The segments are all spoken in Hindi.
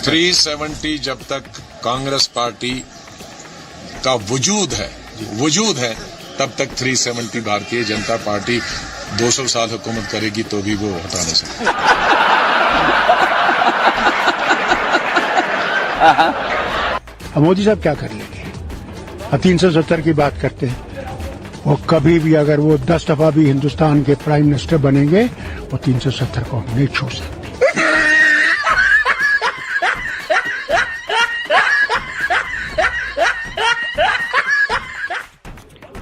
370 जब तक कांग्रेस पार्टी का वजूद है तब तक 370 भारतीय जनता पार्टी 200 साल हुकूमत करेगी तो भी वो हटा नहीं सकती। मोदी साहब क्या कर लेंगे? 370 की बात करते हैं, वो कभी भी अगर वो 10 दफा भी हिंदुस्तान के प्राइम मिनिस्टर बनेंगे वो 370 को नहीं छू सकते।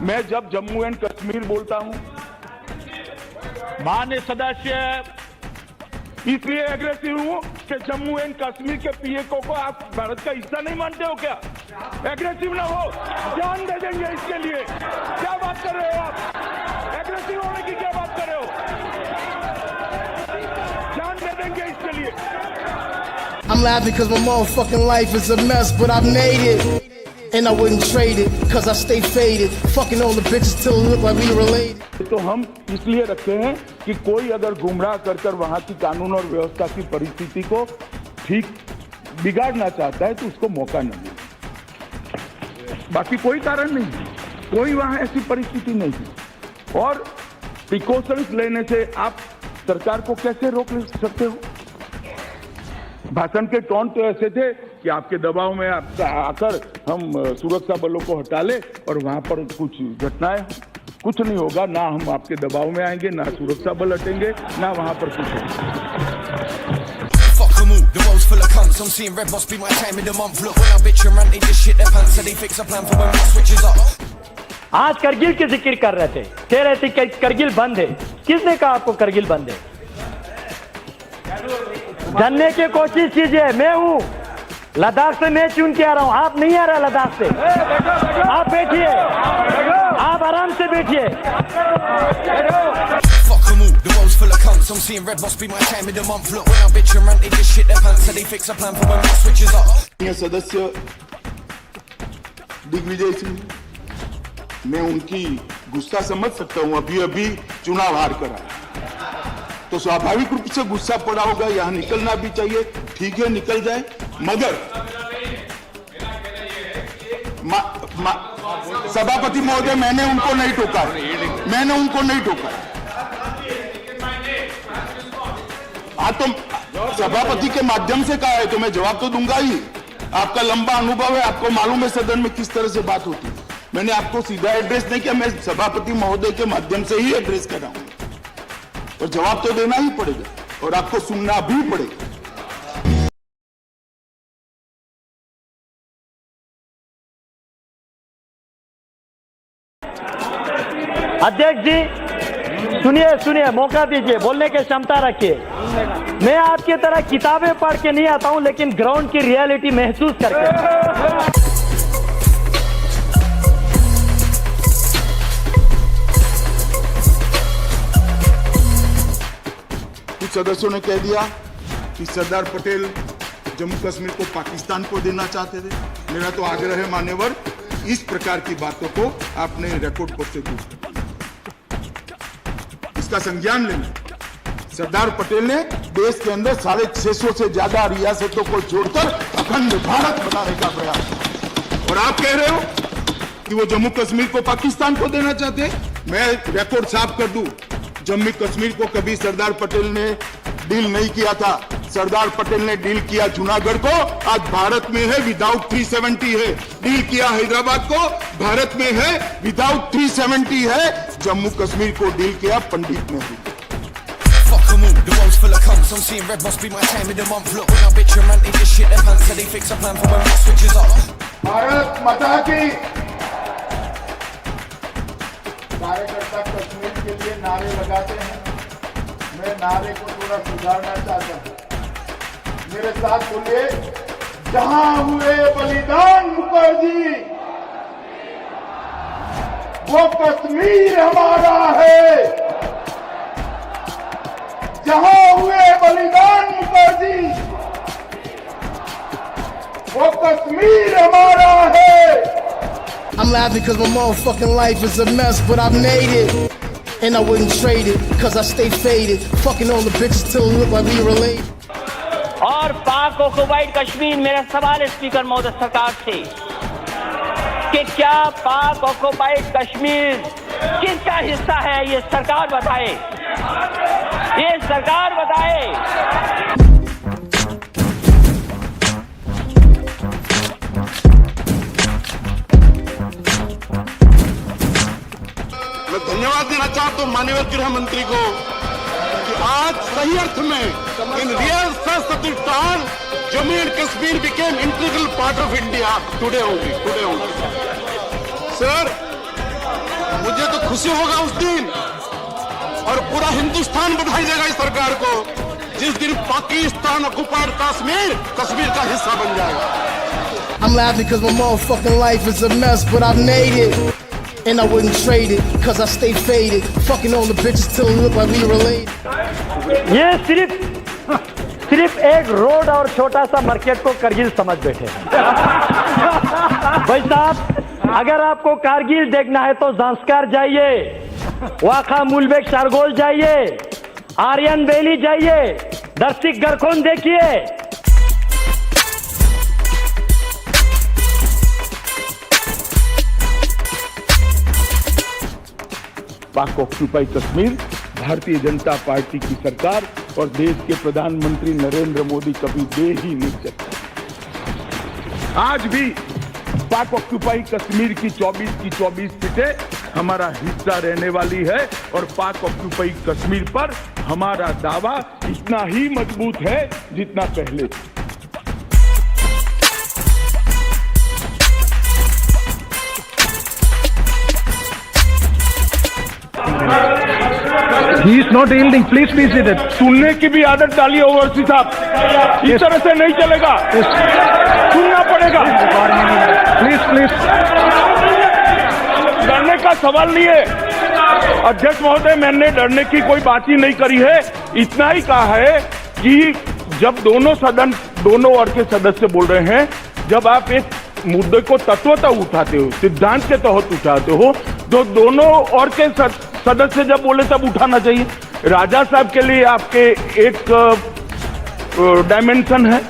मैं जब जम्मू एंड कश्मीर बोलता हूं, माननीय सदस्य इसलिए एग्रेसिव हूं कि जम्मू एंड कश्मीर के पीएको को आप भारत का हिस्सा नहीं मानते हो क्या? एग्रेसिव ना हो, जान दे देंगे इसके लिए। क्या बात कर रहे हो आप? एग्रेसिव होने की क्या बात कर रहे हो? जान दे देंगे इसके लिए। I'm laughing because my motherfucking life is a mess, but I made it. And I wouldn't trade it, cause I stay faded. Fucking all the bitches till it look like we related. तो हम इसलिए रखते हैं कि कोई अगर गुमराह कर वहां की कानून और व्यवस्था की परिस्थिति को ठीक बिगाड़ना चाहता है तो उसको मौका न दे। बाकी कोई कारण नहीं, कोई वहां ऐसी परिस्थिति नहीं है। और प्रिकॉशंस लेने से आप सरकार को कैसे रोक सकते हो? भाषण के टोन तो ऐसे थे कि आपके दबाव में आकर हम सुरक्षा बलों को हटा ले और वहां पर कुछ घटनाएं, कुछ नहीं होगा। ना हम आपके दबाव में आएंगे, ना सुरक्षा बल हटेंगे, ना वहां पर कुछ होगा। आज करगिल की जिक्र कर रहे थे, कह रहे थे करगिल बंद है। किसने कहा आपको करगिल बंद है? जानने की कोशिश कीजिए। मैं हूं लद्दाख से, मैं चुन के आ रहा हूं, आप नहीं आ रहे लद्दाख से। आप बैठिए, आप आराम से बैठिए। सदस्य दिग्विजय सिंह, मैं उनकी गुस्सा समझ सकता हूं। अभी चुनाव हार कर आया तो स्वाभाविक रूप से गुस्सा पड़ा होगा, यहाँ निकलना भी चाहिए। ठीक है, निकल जाए, मगर सभापति महोदय, मैंने उनको नहीं टोका, हाँ तो सभापति के माध्यम से कहा है तो मैं जवाब तो दूंगा ही। आपका लंबा अनुभव है, आपको मालूम है सदन में किस तरह से बात होती है। मैंने आपको सीधा एड्रेस नहीं किया, मैं सभापति महोदय के माध्यम से ही एड्रेस कर रहा हूं और जवाब तो देना ही पड़ेगा और आपको सुनना भी पड़ेगा। अध्यक्ष जी सुनिए, मौका दीजिए, बोलने की क्षमता रखिए। मैं आपकी तरह किताबें पढ़ के नहीं आता हूं, लेकिन ग्राउंड की रियलिटी महसूस करके। कुछ सदस्यों ने कह दिया कि सरदार पटेल जम्मू कश्मीर को पाकिस्तान को देना चाहते थे। मेरा तो आग्रह है मान्यवर, इस प्रकार की बातों को आपने रिकॉर्ड पर से दूर, इसका संज्ञान लेना। सरदार पटेल ने देश के अंदर 650 से ज्यादा रियासतों को जोड़कर अखंड भारत बनाने का प्रयास, और आप कह रहे हो कि वो जम्मू कश्मीर को पाकिस्तान को देना चाहते हैं। मैं रिकॉर्ड साफ कर दूं, जम्मू कश्मीर को कभी सरदार पटेल ने डील नहीं किया था। सरदार पटेल ने डील किया जूनागढ़ को, आज भारत में है विदाउट 370 है। डील किया हैदराबाद को, भारत में है विदाउट 370 है। जम्मू कश्मीर को डील किया पंडित नेहरू। भारत माता की। कार्यकर्ता कश्मीर के लिए नारे लगाते हैं, मैं नारे को थोड़ा सुधारना चाहता हूं। मेरे साथ बोलिए, जहां हुए बलिदान मुखर्जी, वो कश्मीर हमारा है। जहां हुए बलिदान मुखर्जी, वो कश्मीर हमारा है। I'm laughing because my motherfucking life is a mess, but I made it. And I wouldn't trade it, cause I stay faded. Fucking all the bitches till it look like we related. और पाक ऑक्युपाइड कश्मीर, मेरा सवाल है स्पीकर महोदय सरकार से कि क्या पाक ऑक्युपाइड कश्मीर किसका हिस्सा है, ये सरकार बताए, ये सरकार बताए। मैं धन्यवाद देना चाहता हूं माननीय गृह मंत्री को कि आज सही अर्थ में इन रियल सतीर्थान Jammu and Kashmir became integral part of India today only. Sir, मुझे तो खुशी होगा उस दिन और पूरा हिंदुस्तान बधाई देगा इस सरकार को जिस दिन पाकिस्तान ऑक्युपाइड कश्मीर का हिस्सा बन जाएगा। I'm laughing because my motherfucking life is a mess, but I made it. And I wouldn't trade it, cause I stay faded. Fucking all the bitches till it look like we related. ये सिर्फ एक रोड और छोटा सा मार्केट को कारगिल समझ बैठे। भाई साहब, अगर आपको कारगिल देखना है तो जांस्कर जाइए, वाखा मुलबेक शारगोल जाइए, आर्यन वैली जाइए, दर्शिक गरखोन देखिए। पाक ऑक्युपाई कश्मीर भारतीय जनता पार्टी की सरकार और देश के प्रधानमंत्री नरेंद्र मोदी कभी दे ही नहीं सकते। आज भी पाक ऑक्युपाई कश्मीर की 24 सीटें हमारा हिस्सा रहने वाली है और पाक ऑक्युपाई कश्मीर पर हमारा दावा इतना ही मजबूत है जितना पहले था। He is not yielding. Please be seated. सुनने की भी आदत डाली ओवरसी साहब, इस तरह से नहीं चलेगा, सुनना पड़ेगा। Please. डरने का सवाल नहीं है अध्यक्ष महोदय, मैंने डरने की कोई बात ही नहीं करी है। इतना ही कहा है कि जब दोनों ओर के सदस्य बोल रहे हैं, जब आप एक मुद्दे को तत्वतः उठाते हो, सिद्धांत के तहत उठाते हो, तो दोनों ओर के सदस्य जब बोले तब उठाना चाहिए। राजा साहब के लिए आपके एक डायमेंशन है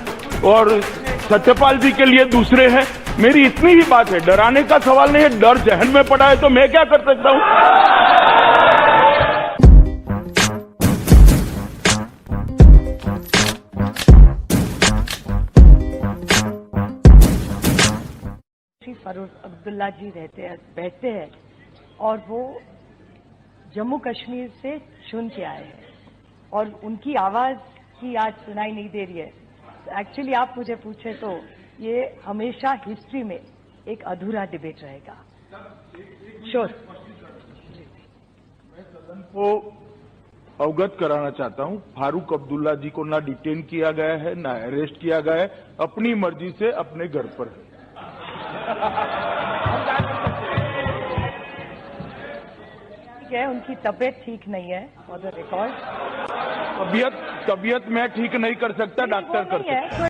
और सत्यपाल जी के लिए दूसरे हैं। मेरी इतनी ही बात है, डराने का सवाल नहीं है। डर जहन में पड़ा है तो मैं क्या कर सकता हूं। फारूक अब्दुल्ला जी बैठते हैं और वो जम्मू कश्मीर से चुन के आए हैं और उनकी आवाज की आज सुनाई नहीं दे रही है। एक्चुअली आप मुझे पूछे तो ये हमेशा हिस्ट्री में एक अधूरा डिबेट रहेगा। श्योर। मैं सदन को अवगत कराना चाहता हूं, फारूक अब्दुल्ला जी को ना डिटेन किया गया है, ना अरेस्ट किया गया है, अपनी मर्जी से अपने घर पर है। है उनकी तबीयत ठीक नहीं है फॉर द रिकॉर्ड। तबीयत मैं ठीक नहीं कर सकता, डॉक्टर कर सकता है।